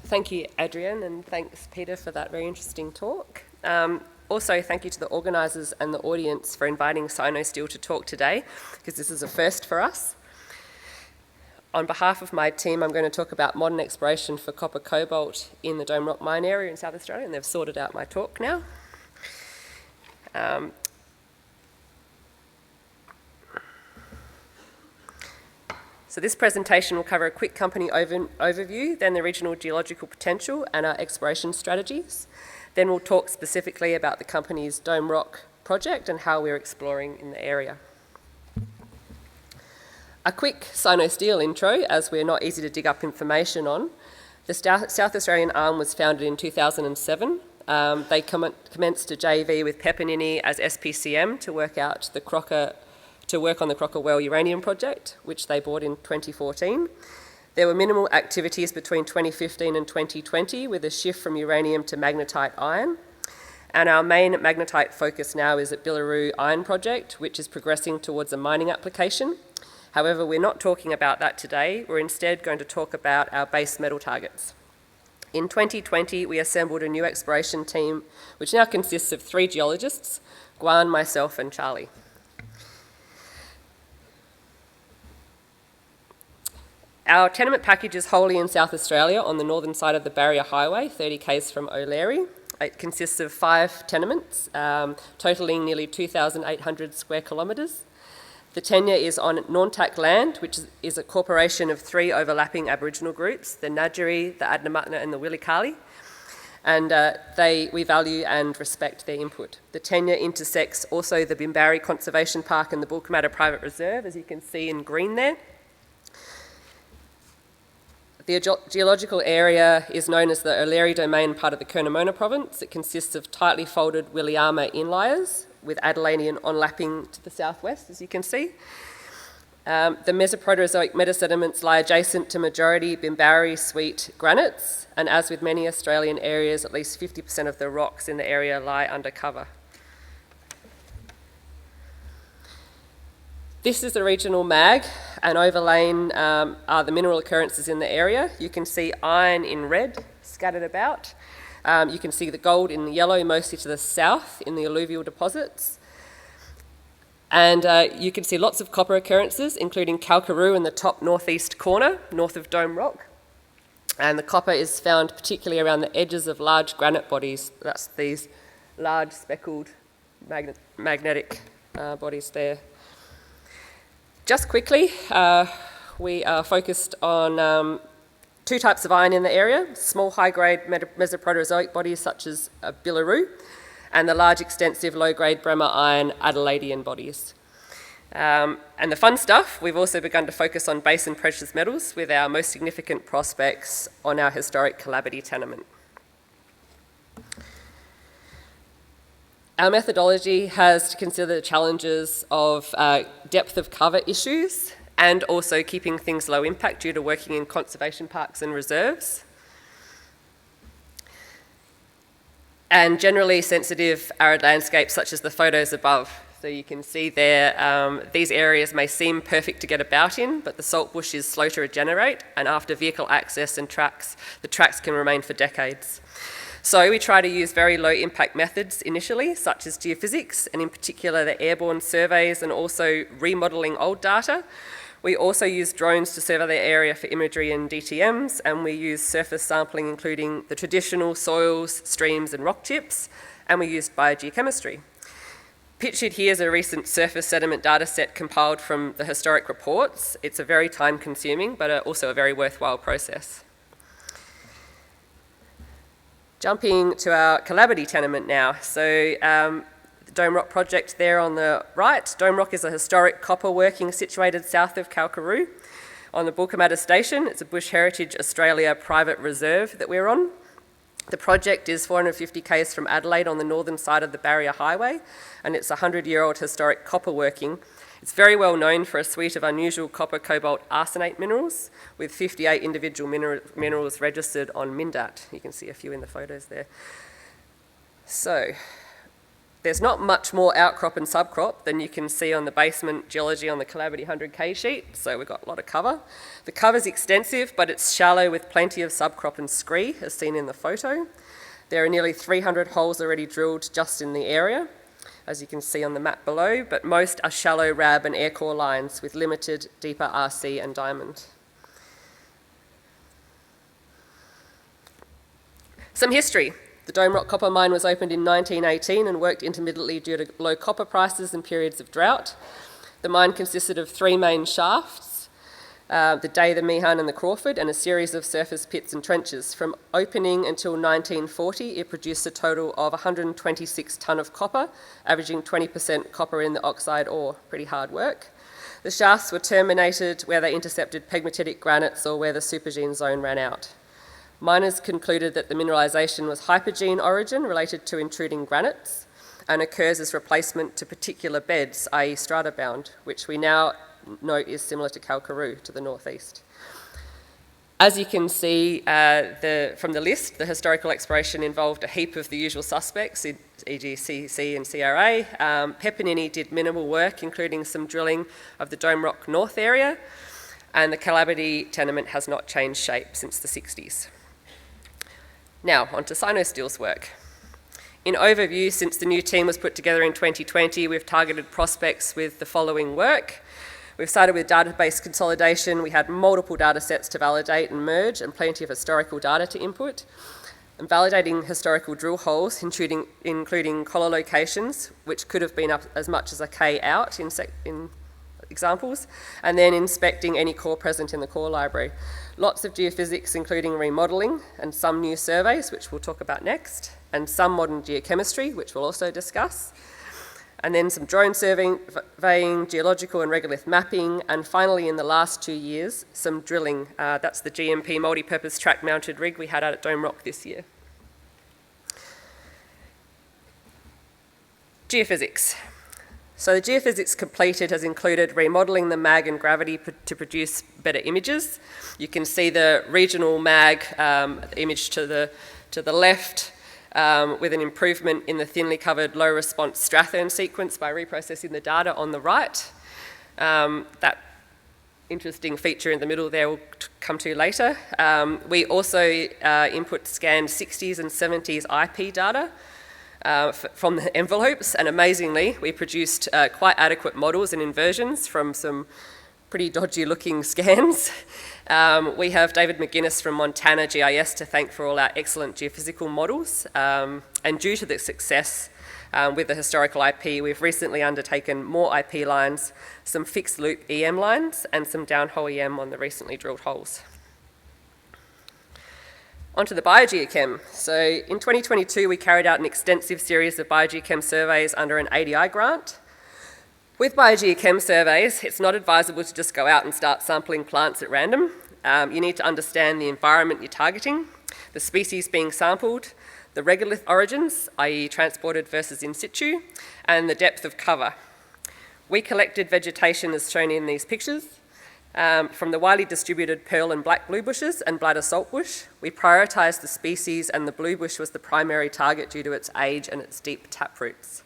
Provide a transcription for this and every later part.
Thank you, Adrian, and thanks, Peter, for that very interesting talk. Also, thank you to the organisers and the audience for inviting Sinosteel to talk today, because this is a first for us. On behalf of my team, I'm going to talk about modern exploration for copper cobalt in the Dome Rock mine area in South Australia, and they've sorted out my talk now. So this presentation will cover a quick company overview, then the regional geological potential and our exploration strategies. Then we'll talk specifically about the company's Dome Rock project and how we're exploring in the area. A quick Sinosteel intro, as we're not easy to dig up information on. The South Australian arm was founded in 2007. They commenced a JV with Pepinini as SPCM to work on the Crocker Well uranium project, which they bought in 2014. There were minimal activities between 2015 and 2020 with a shift from uranium to magnetite iron. And our main magnetite focus now is at Billaroo Iron Project, which is progressing towards a mining application. However, we're not talking about that today. We're instead going to talk about our base metal targets. In 2020, we assembled a new exploration team, which now consists of 3 geologists, Guan, myself, and Charlie. Our tenement package is wholly in South Australia on the northern side of the Barrier Highway, 30 k's from Olary. It consists of 5 tenements, totalling nearly 2,800 square kilometres. The tenure is on Norntak land, which is a corporation of 3 overlapping Aboriginal groups, the Ngadjuri, the Adnyamathanha and the Willikali, and we value and respect their input. The tenure intersects also the Bimbarri Conservation Park and the Bulkamata Private Reserve, as you can see in green there. The geological area is known as the Olary Domain, part of the Curnamona province. It consists of tightly folded Williama inliers with Adelaidean onlapping to the southwest, as you can see. The Mesoproterozoic metasediments lie adjacent to majority Bimbarri sweet granites, and as with many Australian areas, at least 50% of the rocks in the area lie under cover. This is the regional mag, and overlain are the mineral occurrences in the area. You can see iron in red scattered about. You can see the gold in yellow, mostly to the south in the alluvial deposits. And you can see lots of copper occurrences, including Kalkaroo in the top northeast corner, north of Dome Rock. And the copper is found particularly around the edges of large granite bodies. That's these large speckled magnetic bodies there. Just quickly, we are focused on 2 types of iron in the area, small high-grade Mesoproterozoic bodies such as Billaroo, and the large extensive low-grade Bremer iron Adelaidean bodies. And the fun stuff, we've also begun to focus on base and precious metals with our most significant prospects on our historic Calaboddie tenement. Our methodology has to consider the challenges of depth of cover issues and also keeping things low impact due to working in conservation parks and reserves. And generally sensitive arid landscapes such as the photos above. So you can see there, these areas may seem perfect to get about in, but the salt bush is slow to regenerate, and after vehicle access and tracks, the tracks can remain for decades. So we try to use very low impact methods initially, such as geophysics, and in particular the airborne surveys and also remodelling old data. We also use drones to survey the area for imagery and DTMs, and we use surface sampling including the traditional soils, streams and rock chips, and we used biogeochemistry. Pictured here is a recent surface sediment data set compiled from the historic reports. It's a very time consuming, but also a very worthwhile process. Jumping to our Calaboddie tenement now. So the Dome Rock project there on the right. Dome Rock is a historic copper working situated south of Kalkaroo on the Bulkamata station. It's a Bush Heritage Australia private reserve that we're on. The project is 450 k's from Adelaide on the northern side of the Barrier Highway, and it's a 100-year-old historic copper working. It's very well known for a suite of unusual copper, cobalt, arsenate minerals, with 58 individual minerals registered on MINDAT. You can see a few in the photos there. So, There's not much more outcrop and subcrop than you can see on the basement geology on the Collaborative 100K sheet, so we've got a lot of cover. The cover's extensive, but it's shallow with plenty of subcrop and scree, as seen in the photo. There are nearly 300 holes already drilled just in the area, as you can see on the map below, but most are shallow RAB and air core lines with limited deeper RC and diamond. Some history. The Dome Rock copper mine was opened in 1918 and worked intermittently due to low copper prices and periods of drought. The mine consisted of 3 main shafts, the Day, the Meehan and the Crawford, and a series of surface pits and trenches. From opening until 1940, it produced a total of 126 tonne of copper, averaging 20% copper in the oxide ore. Pretty hard work. The shafts were terminated where they intercepted pegmatitic granites or where the supergene zone ran out. Miners concluded that the mineralisation was hypergene origin related to intruding granites and occurs as replacement to particular beds, i.e. strata bound, which we now note is similar to Kalkaroo to the northeast. As you can see from the list, the historical exploration involved a heap of the usual suspects, e.g. CC and CRA. Pepinini did minimal work, including some drilling of the Dome Rock North area, and the Calabrity tenement has not changed shape since the 60s. Now, on to Sinosteel's work. In overview, since the new team was put together in 2020, we've targeted prospects with the following work. We've started with database consolidation. We had multiple data sets to validate and merge and plenty of historical data to input. And validating historical drill holes, including collar locations, which could have been up as much as a K out in examples, and then inspecting any core present in the core library. Lots of geophysics, including remodelling, and some new surveys, which we'll talk about next, and some modern geochemistry, which we'll also discuss, and then some drone surveying, geological and regolith mapping, and finally, in the last 2 years, some drilling. That's the GMP multi-purpose track-mounted rig we had out at Dome Rock this year. Geophysics. So the geophysics completed has included remodelling the mag and gravity to produce better images. You can see the regional mag image to the left with an improvement in the thinly covered low response Strathern sequence by reprocessing the data on the right. That interesting feature in the middle there we'll come to later. We also input scanned 60s and 70s IP data from the envelopes, and amazingly we produced quite adequate models and inversions from some pretty dodgy looking scans. We have David McGuinness from Montana GIS to thank for all our excellent geophysical models, and due to the success with the historical IP, we've recently undertaken more IP lines, some fixed loop EM lines and some downhole EM on the recently drilled holes. Onto the biogeochem. So in 2022, we carried out an extensive series of biogeochem surveys under an ADI grant. With biogeochem surveys, it's not advisable to just go out and start sampling plants at random. You need to understand the environment you're targeting, the species being sampled, the regolith origins, i.e. transported versus in situ, and the depth of cover. We collected vegetation as shown in these pictures. From the widely distributed pearl and black blue bushes and bladder saltbush, we prioritised the species, and the blue bush was the primary target due to its age and its deep taproots.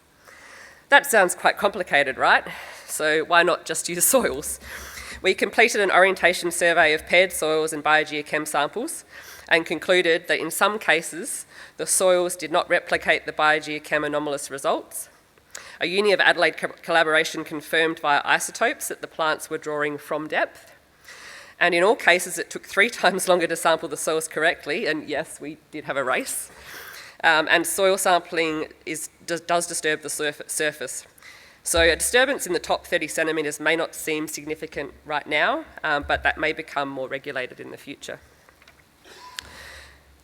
That sounds quite complicated, right? So why not just use soils? We completed an orientation survey of paired soils and biogeochem samples and concluded that in some cases the soils did not replicate the biogeochem anomalous results. A Uni of Adelaide collaboration confirmed via isotopes that the plants were drawing from depth. And in all cases, it took 3 times longer to sample the soils correctly, and yes, we did have a race. And soil sampling does disturb the surface. So a disturbance in the top 30 centimetres may not seem significant right now, but that may become more regulated in the future.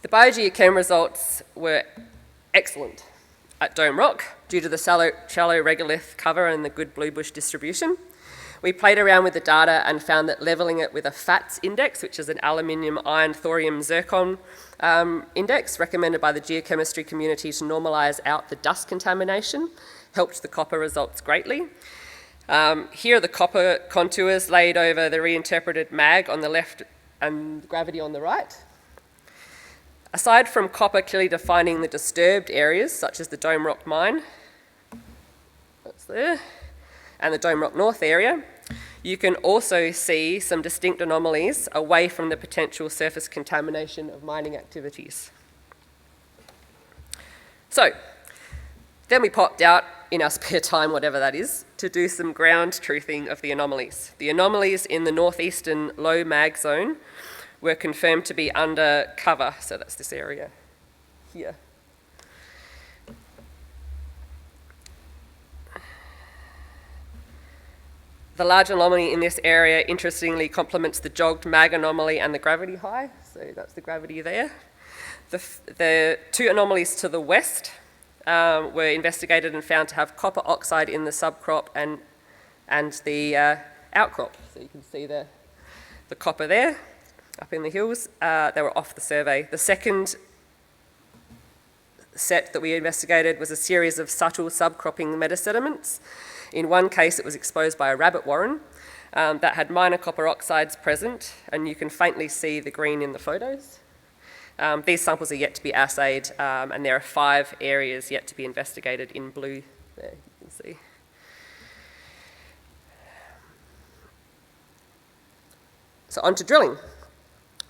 The biogeochem results were excellent at Dome Rock due to the shallow regolith cover and the good blue bush distribution. We played around with the data and found that levelling it with a FATS index, which is an aluminium, iron, thorium, zircon index recommended by the geochemistry community to normalise out the dust contamination, helped the copper results greatly. Here are the copper contours laid over the reinterpreted mag on the left and gravity on the right. Aside from copper clearly defining the disturbed areas, such as the Dome Rock mine, there, and the Dome Rock North area, you can also see some distinct anomalies away from the potential surface contamination of mining activities. So, then we popped out in our spare time, whatever that is, to do some ground truthing of the anomalies. The anomalies in the northeastern low mag zone were confirmed to be under cover, so that's this area here. The large anomaly in this area interestingly complements the jogged mag anomaly and the gravity high, so that's the gravity there. The two anomalies to the west were investigated and found to have copper oxide in the subcrop and the outcrop. So you can see the copper there, up in the hills. They were off the survey. The second set that we investigated was a series of subtle subcropping metasediments. In one case, it was exposed by a rabbit warren that had minor copper oxides present, and you can faintly see the green in the photos. These samples are yet to be assayed, and there are 5 areas yet to be investigated in blue there, you can see. So on to drilling.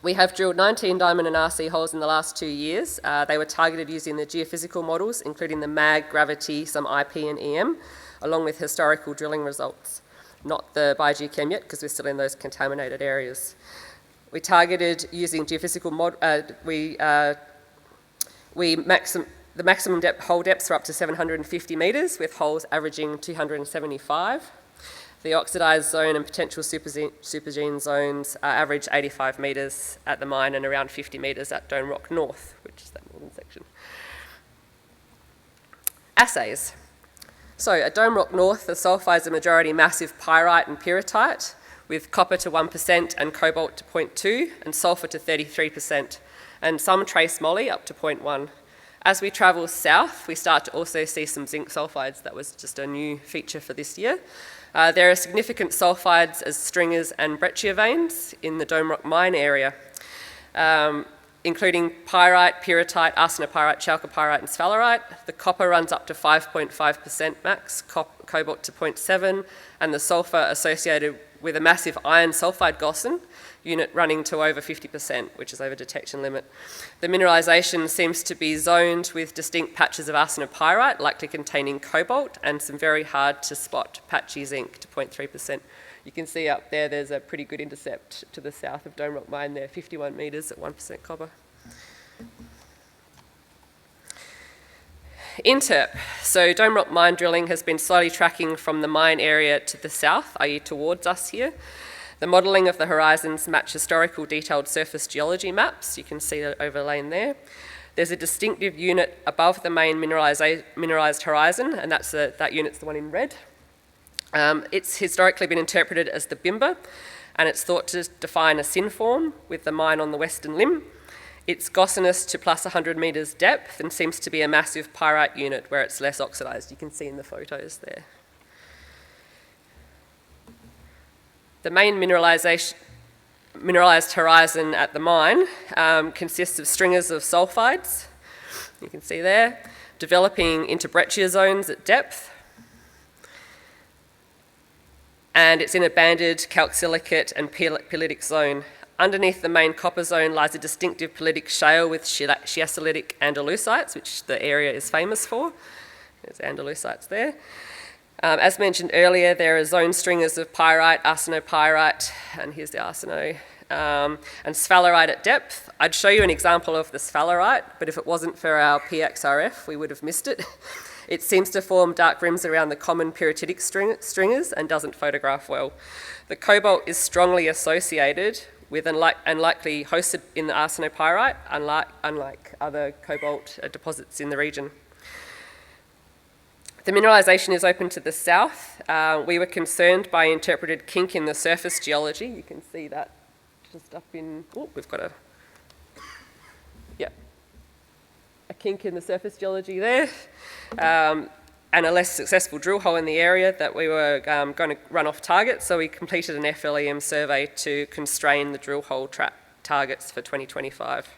We have drilled 19 diamond and RC holes in the last 2 years. They were targeted using the geophysical models, including the mag, gravity, some IP and EM, along with historical drilling results. Not the biogeochem yet, because we're still in those contaminated areas. We targeted using geophysical the maximum hole depths are up to 750 metres, with holes averaging 275. The oxidised zone and potential supergene zones average 85 metres at the mine and around 50 metres at Dome Rock North, which is that northern section. Assays. So at Dome Rock North, the sulphides are majority massive pyrite and pyrrhotite, with copper to 1% and cobalt to 0.2 and sulphur to 33%, and some trace moly up to 0.1. As we travel south, we start to also see some zinc sulphides. That was just a new feature for this year. There are significant sulphides as stringers and breccia veins in the Dome Rock mine area, including pyrite, pyrrhotite, arsenopyrite, chalcopyrite and sphalerite. The copper runs up to 5.5% max, cobalt to 0.7, and the sulphur associated with a massive iron sulphide gossan unit running to over 50%, which is over detection limit. The mineralisation seems to be zoned with distinct patches of arsenopyrite, likely containing cobalt, and some very hard to spot patchy zinc to 0.3%. You can see up there, there's a pretty good intercept to the south of Dome Rock Mine there, 51 metres at 1% copper. Interp. So Dome Rock mine drilling has been slowly tracking from the mine area to the south, i.e. towards us here. The modelling of the horizons match historical detailed surface geology maps. You can see the overlain there. There's a distinctive unit above the main mineralised horizon, and that unit's the one in red. It's historically been interpreted as the Bimba, and it's thought to define a synform with the mine on the western limb. It's gossinous to plus 100 metres depth and seems to be a massive pyrite unit where it's less oxidised. You can see in the photos there. The main mineralised horizon at the mine consists of stringers of sulphides, you can see there, developing into breccia zones at depth. And it's in a banded calc-silicate and pyrrhitic zone. Underneath the main copper zone lies a distinctive pyrrhitic shale with schiastolitic andalusites, which the area is famous for. There's andalusites there. As mentioned earlier, there are zone stringers of pyrite, arsenopyrite, and here's the arseno, and sphalerite at depth. I'd show you an example of the sphalerite, but if it wasn't for our PXRF, we would have missed it. It seems to form dark rims around the common pyrrhitic stringers and doesn't photograph well. The cobalt is strongly associated with and likely hosted in the arsenopyrite, unlike other cobalt deposits in the region. The mineralisation is open to the south. We were concerned by interpreted kink in the surface geology. You can see that just up in, we've got a kink in the surface geology there, and a less successful drill hole in the area that we were going to run off target, so we completed an FLEM survey to constrain the drill hole targets for 2025.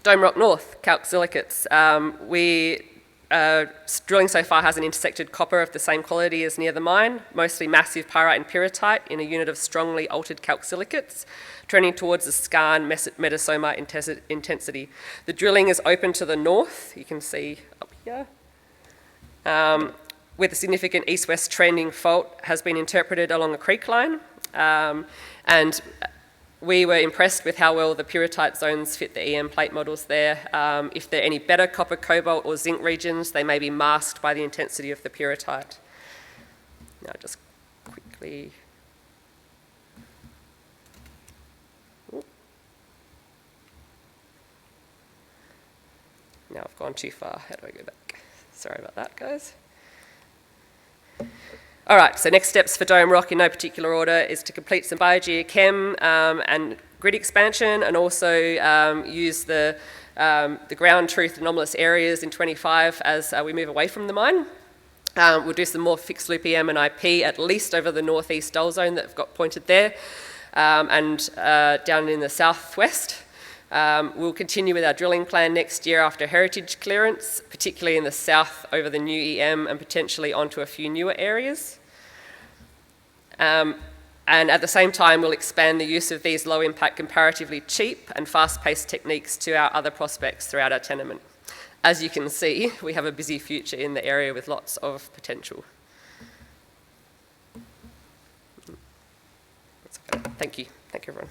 Dome Rock North, calc-silicates. We Drilling so far hasn't intersected copper of the same quality as near the mine, mostly massive pyrite and pyrrhotite in a unit of strongly altered calcsilicates, trending towards the skarn metasoma intensity. The drilling is open to the north, you can see up here, with a significant east-west trending fault has been interpreted along a creek line, and we were impressed with how well the pyrrhotite zones fit the EM plate models there. If there are any better copper, cobalt or zinc regions, they may be masked by the intensity of the pyrrhotite. Now just quickly... Ooh. Now I've gone too far. How do I go back? Sorry about that, guys. All right, so next steps for Dome Rock in no particular order is to complete some biogeochem and grid expansion, and also use the ground truth anomalous areas in 25 as we move away from the mine. We'll do some more fixed loop EM and IP at least over the northeast dull zone that I've got pointed there, and down in the southwest. We'll continue with our drilling plan next year after heritage clearance, particularly in the south over the new EM and potentially onto a few newer areas. And at the same time, we'll expand the use of these low-impact, comparatively cheap and fast-paced techniques to our other prospects throughout our tenement. As you can see, we have a busy future in the area with lots of potential. Thank you. Thank you, everyone.